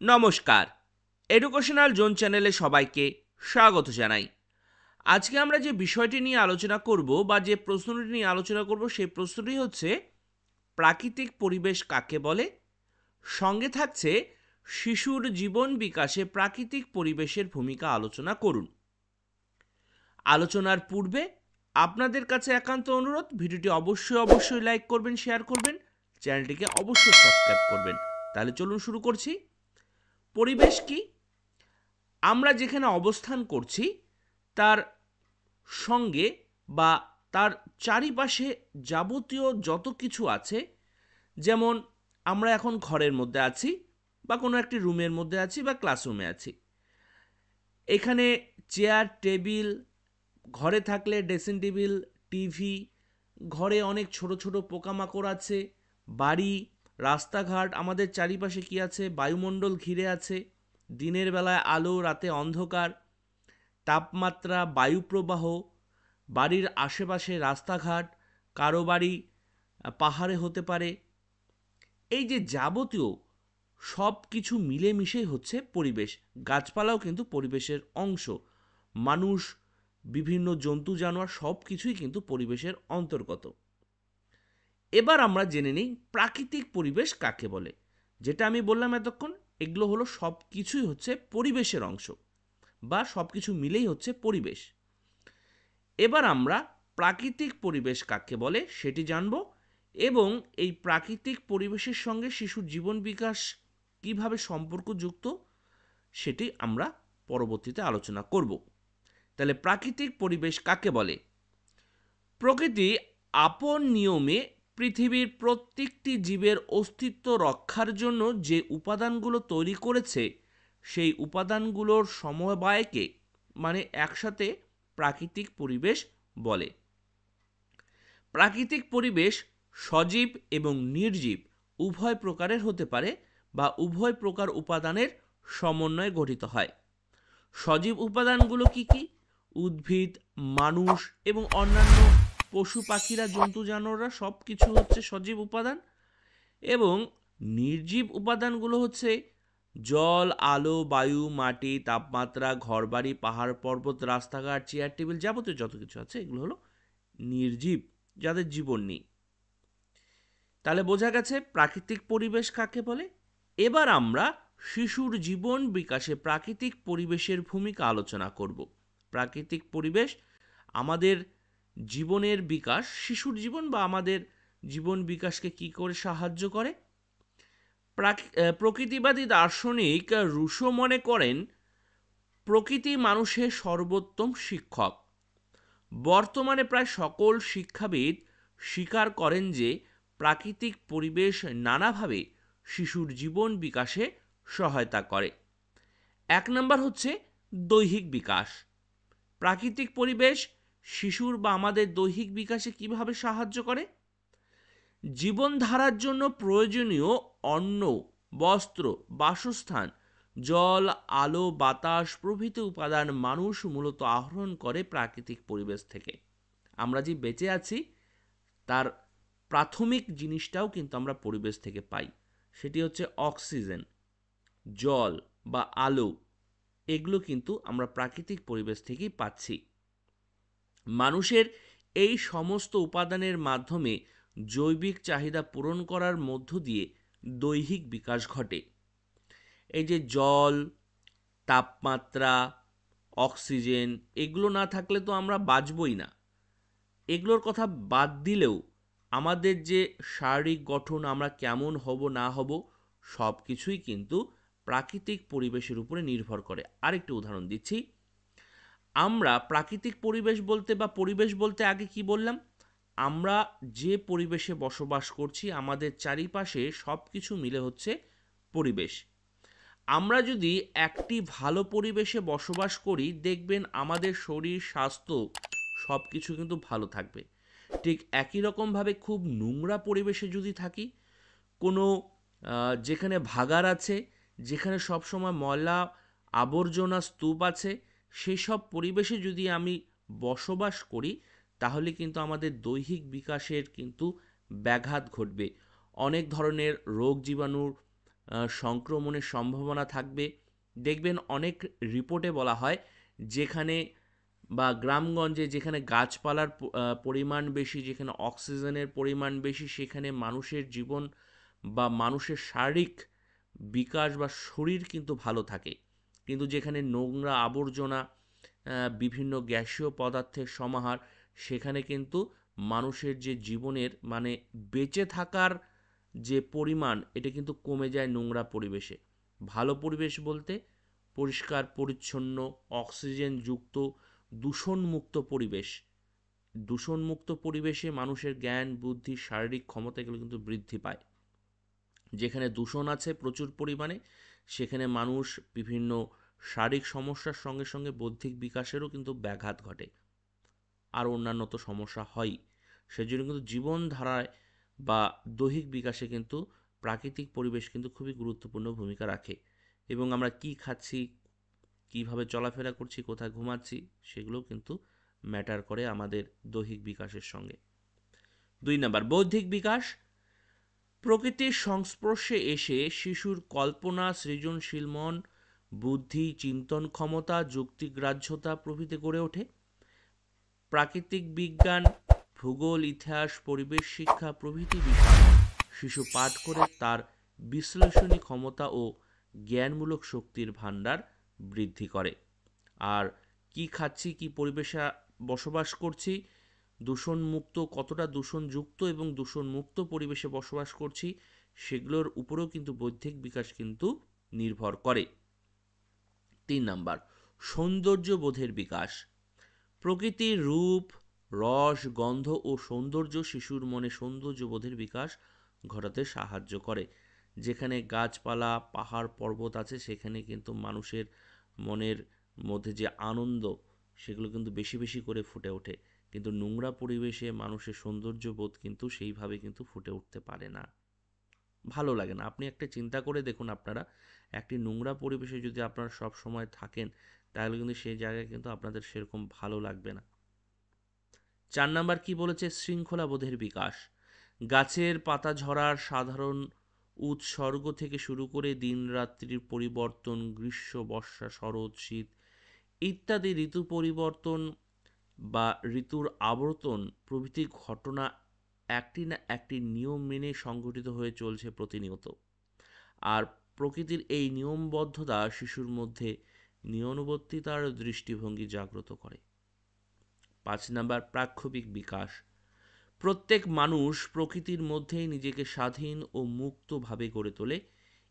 নমস্কার, educational zone চ্যানেলে সবাইকে স্বাগত জানাই। আজকে আমরা যে বিষয়টি নিয়ে আলোচনা করব বা যে প্রশ্নটি নিয়ে আলোচনা করব সেই প্রশ্নটি হচ্ছে প্রাকৃতিক পরিবেশ কাকে বলে। সঙ্গে থাকছে শিশুর জীবন বিকাশে প্রাকৃতিক পরিবেশের ভূমিকা আলোচনা করুন। আলোচনার পূর্বে আপনাদের কাছে একান্ত অনুরোধ, ভিডিওটি অবশ্যই লাইক করবেন, শেয়ার করবেন, চ্যানেলটিকে অবশ্যই সাবস্ক্রাইব করবেন। তাহলে চলুন শুরু করছি। পরিবেশ কি? আমরা যেখানে অবস্থান করছি তার সঙ্গে বা তার চারিপাশে যাবতীয় যত কিছু আছে, যেমন আমরা এখন ঘরের মধ্যে আছি বা কোনো একটি রুমের মধ্যে আছি বা ক্লাসরুমে আছি, এখানে চেয়ার টেবিল, ঘরে থাকলে ড্রেসিং টেবিল, টিভি, ঘরে অনেক ছোট ছোট পোকামাকড় আছে, বাড়ি, রাস্তাঘাট, আমাদের চারিপাশে কি আছে, বায়ুমণ্ডল ঘিরে আছে, দিনের বেলায় আলো, রাতে অন্ধকার, তাপমাত্রা, বায়ুপ্রবাহ, বাড়ির আশেপাশে রাস্তাঘাট, কারো বাড়ি পাহাড়ে হতে পারে। এই যে যাবতীয় সব কিছু মিলেমিশেই হচ্ছে পরিবেশ। গাছপালাও কিন্তু পরিবেশের অংশ। মানুষ, বিভিন্ন জন্তু জানোয়ার সব কিছুই কিন্তু পরিবেশের অন্তর্গত। এবার আমরা জেনে নিই প্রাকৃতিক পরিবেশ কাকে বলে। যেটা আমি বললাম এতক্ষণ, এগুলো হলো সব কিছুই হচ্ছে পরিবেশের অংশ বা সব কিছু মিলেই হচ্ছে পরিবেশ। এবার আমরা প্রাকৃতিক পরিবেশ কাকে বলে সেটি জানব এবং এই প্রাকৃতিক পরিবেশের সঙ্গে শিশুর জীবন বিকাশ কিভাবে সম্পর্কযুক্ত সেটি আমরা পরবর্তীতে আলোচনা করব। তাহলে প্রাকৃতিক পরিবেশ কাকে বলে? প্রকৃতি আপন নিয়মে পৃথিবীর প্রত্যেকটি জীবের অস্তিত্ব রক্ষার জন্য যে উপাদানগুলো তৈরি করেছে সেই উপাদানগুলোর সমবায়কে মানে একসাথে প্রাকৃতিক পরিবেশ বলে। প্রাকৃতিক পরিবেশ সজীব এবং নির্জীব উভয় প্রকারের হতে পারে বা উভয় প্রকার উপাদানের সমন্বয়ে গঠিত হয়। সজীব উপাদানগুলো কি কি? উদ্ভিদ, মানুষ এবং অন্যান্য পশু পাখিরা, জন্তু জানোয়াররা সব কিছু হচ্ছে সজীব উপাদান। এবং নির্জীব উপাদানগুলো হচ্ছে জল, আলো, বায়ু, মাটি, তাপমাত্রা, ঘরবাড়ি, পাহাড় পর্বত, রাস্তাঘাট, চেয়ার টেবিল, যাবতীয় যত কিছু আছে এগুলো হলো নির্জীব, যাদের জীবন নেই। তাহলে বোঝা গেছে প্রাকৃতিক পরিবেশ কাকে বলে। এবার আমরা শিশুর জীবন বিকাশে প্রাকৃতিক পরিবেশের ভূমিকা আলোচনা করব। প্রাকৃতিক পরিবেশ আমাদের জীবনের বিকাশ, শিশুর জীবন বা আমাদের জীবন বিকাশকে কি করে সাহায্য করে। প্রকৃতিবাদী দার্শনিক রুশো মনে করেন প্রকৃতি মানুষের সর্বোত্তম শিক্ষক। বর্তমানে প্রায় সকল শিক্ষাবিদ স্বীকার করেন যে প্রাকৃতিক পরিবেশ নানাভাবে শিশুর জীবন বিকাশে সহায়তা করে। এক নম্বর হচ্ছে দৈহিক বিকাশ। প্রাকৃতিক পরিবেশ শিশুর বা আমাদের দৈহিক বিকাশে কিভাবে সাহায্য করে? জীবনধারার জন্য প্রয়োজনীয় অন্ন, বস্ত্র, বাসস্থান, জল, আলো, বাতাস প্রভৃতি উপাদান মানুষ মূলত আহরণ করে প্রাকৃতিক পরিবেশ থেকে। আমরা যে বেঁচে আছি তার প্রাথমিক জিনিসটাও কিন্তু আমরা পরিবেশ থেকে পাই। সেটি হচ্ছে অক্সিজেন, জল বা আলো। এগুলো কিন্তু আমরা প্রাকৃতিক পরিবেশ থেকেই পাচ্ছি। মানুষের এই সমস্ত উপাদানের মাধ্যমে জৈবিক চাহিদা পূরণ করার মধ্য দিয়ে দৈহিক বিকাশ ঘটে। এই যে জল, তাপমাত্রা, অক্সিজেন, এগুলো না থাকলে তো আমরা বাঁচবই না। এগুলোর কথা বাদ দিলেও আমাদের যে শারীরিক গঠন, আমরা কেমন হব না হব, সব কিছুই কিন্তু প্রাকৃতিক পরিবেশের উপরে নির্ভর করে। আরেকটি উদাহরণ দিচ্ছি। আমরা প্রাকৃতিক পরিবেশ বলতে বা পরিবেশ বলতে আগে কি বললাম? আমরা যে পরিবেশে বসবাস করছি, আমাদের চারিপাশে সব কিছু মিলে হচ্ছে পরিবেশ। আমরা যদি একটি ভালো পরিবেশে বসবাস করি, দেখবেন আমাদের শরীর, স্বাস্থ্য সব কিছু কিন্তু ভালো থাকবে। ঠিক একই রকমভাবে খুব নোংরা পরিবেশে যদি থাকি, কোনো যেখানে ভাগাড় আছে, যেখানে সবসময় ময়লা আবর্জনা স্তূপ আছে, সেই সব পরিবেশে যদি আমি বসবাস করি তাহলে কিন্তু আমাদের দৈহিক বিকাশের কিন্তু ব্যাঘাত ঘটবে। অনেক ধরনের রোগ জীবাণুর সংক্রমণের সম্ভাবনা থাকবে। দেখবেন অনেক রিপোর্টে বলা হয় যেখানে বা গ্রামগঞ্জে যেখানে গাছপালার পরিমাণ বেশি, যেখানে অক্সিজেনের পরিমাণ বেশি, সেখানে মানুষের জীবন বা মানুষের শারীরিক বিকাশ বা শরীর কিন্তু ভালো থাকে। কিন্তু যেখানে নোংরা আবর্জনা, বিভিন্ন গ্যাসীয় পদার্থের সমাহার, সেখানে কিন্তু মানুষের যে জীবনের মানে বেঁচে থাকার যে পরিমাণ, এটা কিন্তু কমে যায় নোংরা পরিবেশে। ভালো পরিবেশ বলতে পরিষ্কার পরিচ্ছন্ন, অক্সিজেনযুক্ত, দূষণমুক্ত পরিবেশ। দূষণমুক্ত পরিবেশে মানুষের জ্ঞান, বুদ্ধি, শারীরিক ক্ষমতা এগুলো কিন্তু বৃদ্ধি পায়। যেখানে দূষণ আছে প্রচুর পরিমাণে, সেখানে মানুষ বিভিন্ন শারীরিক সমস্যার সঙ্গে সঙ্গে বৌদ্ধিক বিকাশেরও কিন্তু ব্যাঘাত ঘটে, আর অন্যান্য তো সমস্যা হয়ই। সেজন্য কিন্তু জীবনধারায় বা দৈহিক বিকাশে কিন্তু প্রাকৃতিক পরিবেশ কিন্তু খুবই গুরুত্বপূর্ণ ভূমিকা রাখে। এবং আমরা কি খাচ্ছি, কিভাবে চলাফেরা করছি, কোথায় ঘুমাচ্ছি, সেগুলোও কিন্তু ম্যাটার করে আমাদের দৈহিক বিকাশের সঙ্গে। 2 নাম্বার, বৌদ্ধিক বিকাশ। প্রকৃতির সংস্পর্শে এসে শিশুর কল্পনা, সৃজনশীল মন, বুদ্ধি, চিন্তন ক্ষমতা, যুক্তিগ্রাহ্যতা প্রভৃতি গড়ে ওঠে। প্রাকৃতিক বিজ্ঞান, ভূগোল, ইতিহাস, পরিবেশ শিক্ষা প্রভৃতি বিষয় শিশু পাঠ করে তার বিশ্লেষণী ক্ষমতা ও জ্ঞানমূলক শক্তির ভাণ্ডার বৃদ্ধি করে। আর কি খাচ্ছি, কি পরিবেশে বসবাস করছি, দূষণমুক্ত, কতটা দূষণযুক্ত এবং দূষণমুক্ত পরিবেশে বসবাস করছি, সেগুলোর উপরেও কিন্তু বৌদ্ধিক বিকাশ কিন্তু নির্ভর করে। 3 নাম্বার, সৌন্দর্য বোধের বিকাশ। প্রকৃতির রূপ, রস, গন্ধ ও সৌন্দর্য শিশুর মনে সৌন্দর্যবোধের বিকাশ ঘটাতে সাহায্য করে। যেখানে গাছপালা, পাহাড়, পর্বত আছে, সেখানে কিন্তু মানুষের মনের মধ্যে যে আনন্দ, সেগুলো কিন্তু বেশি বেশি করে ফুটে ওঠে। কিন্তু নোংরা পরিবেশে মানুষের সৌন্দর্যবোধ কিন্তু সেইভাবে কিন্তু ফুটে উঠতে পারে না, ভালো লাগে না। আপনি একটা চিন্তা করে দেখুন, আপনারা একটি নোংরা পরিবেশে যদি আপনারা সব সময় থাকেন, তাহলে কিন্তু সেই জায়গায় কিন্তু আপনাদের সেরকম ভালো লাগবে না। 4 নাম্বার কি বলেছে, শৃঙ্খলা বোধের বিকাশ। গাছের পাতা ঝরার সাধারণ উৎসর্গ থেকে শুরু করে দিন রাত্রির পরিবর্তন, গ্রীষ্ম, বর্ষা, শরৎ, শীত ইত্যাদি ঋতু পরিবর্তন বা ঋতুর আবর্তন প্রভৃতি ঘটনা একটি না একটি নিয়ম মেনে সংঘটিত হয়ে চলছে প্রতিনিয়ত। আর প্রকৃতির এই নিয়মবদ্ধতা শিশুর মধ্যে নিয়মানুবর্তিতার দৃষ্টিভঙ্গি জাগ্রত করে। 5 নাম্বার, প্রাক্ষবিক বিকাশ। প্রত্যেক মানুষ প্রকৃতির মধ্যেই নিজেকে স্বাধীন ও মুক্তভাবে গড়ে তোলে।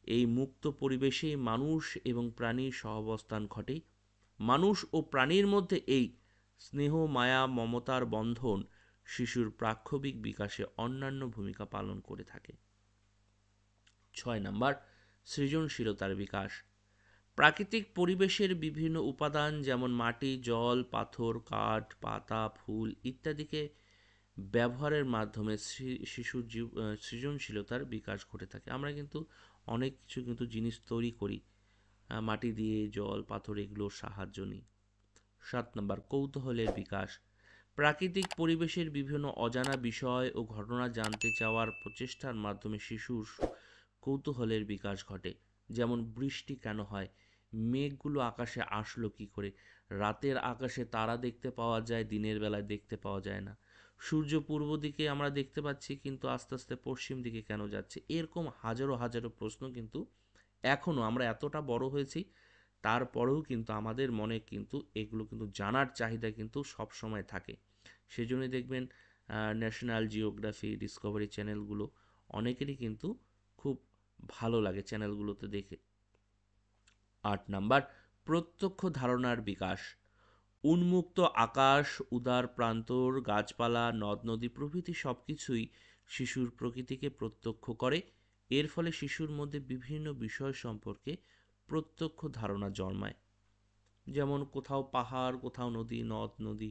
এই মুক্ত পরিবেশেই মানুষ এবং প্রাণীর সহাবস্থান ঘটে। মানুষ ও প্রাণীর মধ্যে এই স্নেহ, মায়া, মমতার বন্ধন শিশুর প্রাক্ষবিক বিকাশে অন্যান্য ভূমিকা পালন করে থাকে। 6 নাম্বার, সৃজনশীলতার বিকাশ। প্রাকৃতিক পরিবেশের বিভিন্ন উপাদান যেমন মাটি, জল, পাথর, কাঠ, পাতা, ফুল ইত্যাদিকে ব্যবহারের মাধ্যমে শিশুর সৃজনশীলতার বিকাশ ঘটে থাকে। আমরা কিন্তু অনেক কিছু কিন্তু জিনিস তৈরি করি মাটি দিয়ে, জল, পাথর এগুলোর সাহায্য নিই। 7 নম্বর, কৌতূহলের বিকাশ। প্রাকৃতিক পরিবেশের বিভিন্ন অজানা বিষয় ও ঘটনা জানতে চাওয়ার প্রচেষ্টার মাধ্যমে শিশুর কৌতূহলের বিকাশ ঘটে। যেমন বৃষ্টি কেন হয়, মেঘগুলো আকাশে আসলো কি করে, রাতের আকাশে তারা দেখতে পাওয়া যায়, দিনের বেলায় দেখতে পাওয়া যায় না, সূর্য পূর্ব দিকে আমরা দেখতে পাচ্ছি কিন্তু আস্তে আস্তে পশ্চিম দিকে কেন যাচ্ছে, এরকম হাজারো হাজারো প্রশ্ন কিন্তু এখনও আমরা এতটা বড় হয়েছি তারপরেও কিন্তু আমাদের মনে কিন্তু এগুলো কিন্তু জানার চাহিদা কিন্তু সব সময় থাকে। সেজন্যই দেখবেন ন্যাশনাল জিওগ্রাফি, ডিসকভারি চ্যানেলগুলো অনেকেরই কিন্তু খুব ভালো লাগে চ্যানেলগুলোতে দেখে। 8 নাম্বার, প্রত্যক্ষ ধারণার বিকাশ। উন্মুক্ত আকাশ, উদার প্রান্তর, গাছপালা, নদ নদী প্রভৃতি সব কিছুই শিশুর প্রকৃতিকে প্রত্যক্ষ করে। এর ফলে শিশুর মধ্যে বিভিন্ন বিষয় সম্পর্কে প্রত্যক্ষ ধারণা জন্মায়। যেমন কোথাও পাহাড়, কোথাও নদী, নদ নদী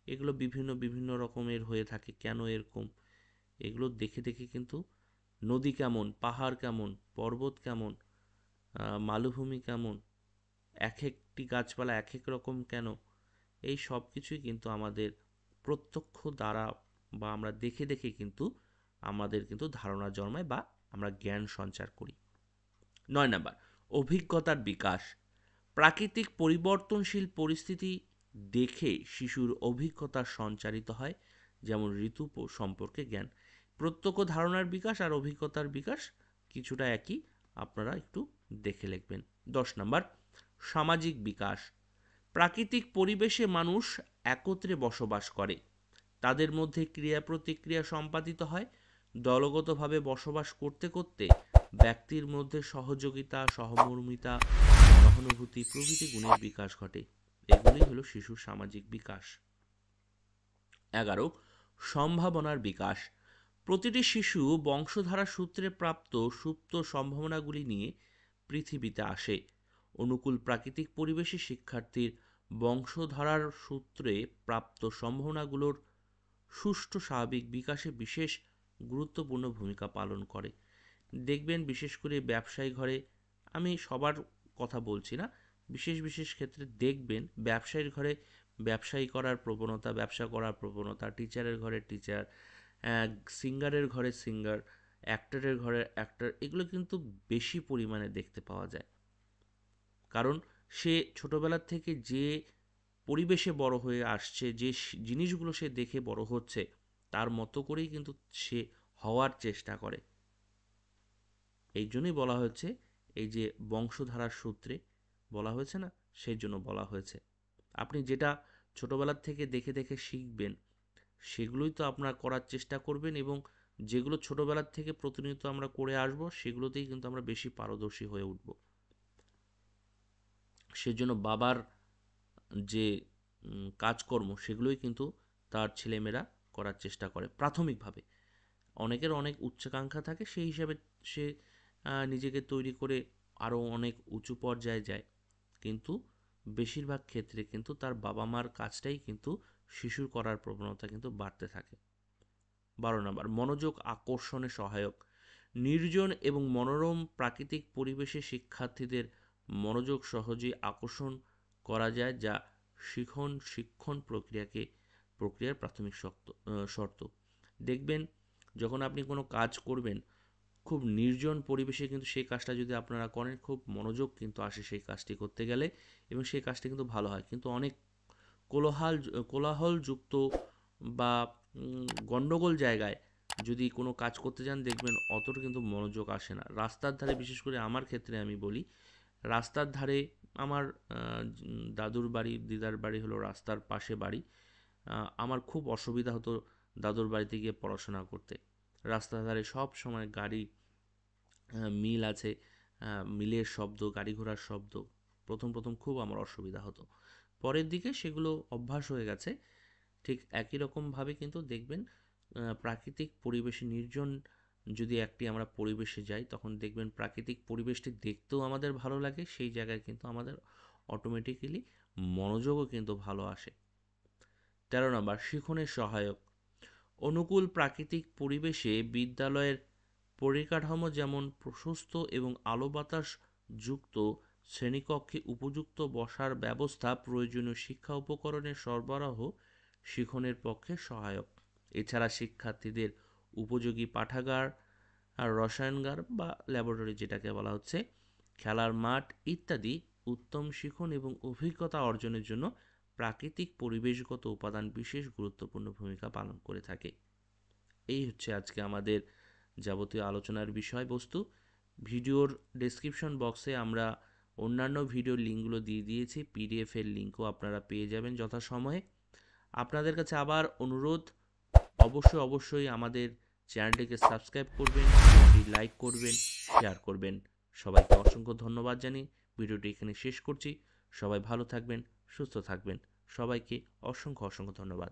এগুলো বিভিন্ন বিভিন্ন রকমের হয়ে থাকে, কেন এরকম, এগুলো দেখে দেখে কিন্তু নদী কেমন, পাহাড় কেমন, পর্বত কেমন, মালভূমি কেমন, এক একটি গাছপালা এক এক রকম কেন, এই সব কিছুই কিন্তু আমাদের প্রত্যক্ষ দ্বারা বা আমরা দেখে দেখে কিন্তু আমাদের কিন্তু ধারণা জন্মায় বা আমরা জ্ঞান সঞ্চার করি। 9 নাম্বার, অভিজ্ঞতার বিকাশ। প্রাকৃতিক পরিবর্তনশীল পরিস্থিতি দেখে শিশুর অভিজ্ঞতা সঞ্চারিত হয়, যেমন ঋতু সম্পর্কে জ্ঞান। প্রত্যক্ষ ধারণার বিকাশ আর অভিজ্ঞতার বিকাশ কিছুটা একই, আপনারা একটু দেখে লিখবেন। 10 নাম্বার, সামাজিক বিকাশ। প্রাকৃতিক পরিবেশে মানুষ একত্রে বসবাস করে, তাদের মধ্যে ক্রিয়া প্রতিক্রিয়া সম্পাদিত হয়। দলগতভাবে বসবাস করতে করতে ব্যক্তির মধ্যে সহযোগিতা, সহমর্মিতা, সহানুভূতি প্রভৃতি গুণের বিকাশ ঘটে। এগুলি হলো শিশুর সামাজিক বিকাশ। 11, সম্ভাবনার বিকাশ। প্রতিটি শিশু বংশধারা সূত্রে প্রাপ্ত সুপ্ত সম্ভাবনাগুলি নিয়ে পৃথিবীতে আসে। অনুকূল প্রাকৃতিক পরিবেশে শিক্ষার্থীর বংশধারার সূত্রে প্রাপ্ত সম্ভাবনাগুলোর সুষ্ঠু স্বাভাবিক বিকাশে বিশেষ গুরুত্বপূর্ণ ভূমিকা পালন করে। দেখবেন বিশেষ করে ব্যবসায়ী ঘরে, আমি সবার কথা বলছি না, বিশেষ বিশেষ ক্ষেত্রে দেখবেন ব্যবসায়ীর ঘরে ব্যবসায়ী করার প্রবণতা, ব্যবসা করার প্রবণতা, টিচারের ঘরে টিচার, সিঙ্গারের ঘরে সিঙ্গার, অ্যাক্টরের ঘরে অ্যাক্টর, এগুলো কিন্তু বেশি পরিমাণে দেখতে পাওয়া যায়। কারণ সে ছোটোবেলার থেকে যে পরিবেশে বড় হয়ে আসছে, যে জিনিসগুলো সে দেখে বড় হচ্ছে, তার মতো করেই কিন্তু সে হওয়ার চেষ্টা করে। এই জন্যই বলা হয়েছে, এই যে বংশধারার সূত্রে বলা হয়েছে না, সেই জন্য বলা হয়েছে। আপনি যেটা ছোটোবেলার থেকে দেখে দেখে শিখবেন, সেগুলোই তো আপনারা করার চেষ্টা করবেন, এবং যেগুলো ছোটোবেলার থেকে প্রতিনিয়ত আমরা করে আসব, সেগুলোতেই কিন্তু আমরা বেশি পারদর্শী হয়ে উঠব। সেজন্য বাবার যে কাজকর্ম, সেগুলোই কিন্তু তার ছেলেমেয়েরা করার চেষ্টা করে প্রাথমিকভাবে। অনেকের অনেক উচ্চাকাঙ্ক্ষা থাকে, সেই হিসাবে সে নিজেকে তৈরি করে আরও অনেক উঁচু পর্যায়ে যায়, কিন্তু বেশিরভাগ ক্ষেত্রে কিন্তু তার বাবা মার কাজটাই কিন্তু শিশুর করার প্রবণতা কিন্তু বাড়তে থাকে। 12 নম্বর, মনোযোগ আকর্ষণে সহায়ক। নির্জন এবং মনোরম প্রাকৃতিক পরিবেশে শিক্ষার্থীদের মনোযোগ সহজেই আকর্ষণ করা যায়, যা শিক্ষণ প্রক্রিয়ার প্রাথমিক শর্ত। দেখবেন যখন আপনি কোনো কাজ করবেন, খুব নির্জন পরিবেশে কিন্তু সেই কাজটা যদি আপনারা করেন, খুব মনোযোগ কিন্তু আসে সেই কাজটি করতে গেলে, এবং সেই কাজটি কিন্তু ভালো হয়। কিন্তু অনেক কোলাহলযুক্ত বা গণ্ডগোল জায়গায় যদি কোনো কাজ করতে যান, দেখবেন অতটা কিন্তু মনোযোগ আসে না। রাস্তার ধারে, বিশেষ করে আমার ক্ষেত্রে আমি বলি, রাস্তার ধারে আমার দাদুর বাড়ি, দিদার বাড়ি হলো রাস্তার পাশে বাড়ি। আমার খুব অসুবিধা হতো দাদুর বাড়িতে গিয়ে পড়াশোনা করতে। রাস্তার ধারে সব সময় গাড়ি, মিল আছে, মিলের শব্দ, গাড়ি ঘোড়ার শব্দ। প্রথম খুব আমার অসুবিধা হতো। পরের দিকে সেগুলো অভ্যাস হয়ে গেছে। ঠিক একই রকমভাবে কিন্তু দেখবেন প্রাকৃতিক পরিবেশে, নির্জন যদি একটি আমরা পরিবেশে যাই, তখন দেখবেন প্রাকৃতিক পরিবেশটি দেখতেও আমাদের ভালো লাগে, সেই জায়গায় কিন্তু আমাদের অটোমেটিক্যালি মনোযোগও কিন্তু ভালো আসে। 13 নম্বর, শিখনের সহায়ক। অনুকূল প্রাকৃতিক পরিবেশে বিদ্যালয়ের পরিকাঠামো, যেমন প্রশস্ত এবং আলো বাতাস যুক্ত শ্রেণীকক্ষে উপযুক্ত বসার ব্যবস্থা, প্রয়োজনীয় শিক্ষা উপকরণের সরবরাহ শিখনের পক্ষে সহায়ক। এছাড়া শিক্ষার্থীদের উপযোগী পাঠাগার আর রসায়নগার বা ল্যাবরেটরি, যেটাকে বলা হচ্ছে, খেলার মাঠ ইত্যাদি উত্তম শিখন এবং অভিজ্ঞতা অর্জনের জন্য প্রাকৃতিক পরিবেশগত উপাদান বিশেষ গুরুত্বপূর্ণ ভূমিকা পালন করে থাকে। এই হচ্ছে আজকে আমাদের যাবতীয় আলোচনার বিষয়বস্তু। ভিডিওর ডেসক্রিপশন বক্সে আমরা অন্যান্য ভিডিওর লিঙ্কগুলো দিয়ে দিয়েছি, পিডিএফ এর লিঙ্কও আপনারা পেয়ে যাবেন যথাসময়ে। আপনাদের কাছে আবার অনুরোধ, অবশ্যই আমাদের চ্যানেলটিকে সাবস্ক্রাইব করবেন, লাইক করবেন, শেয়ার করবেন। সবাইকে অসংখ্য ধন্যবাদ জানিয়ে ভিডিওটি এখানে শেষ করছি। সবাই ভালো থাকবেন, সুস্থ থাকবেন। সবাইকে অসংখ্য ধন্যবাদ।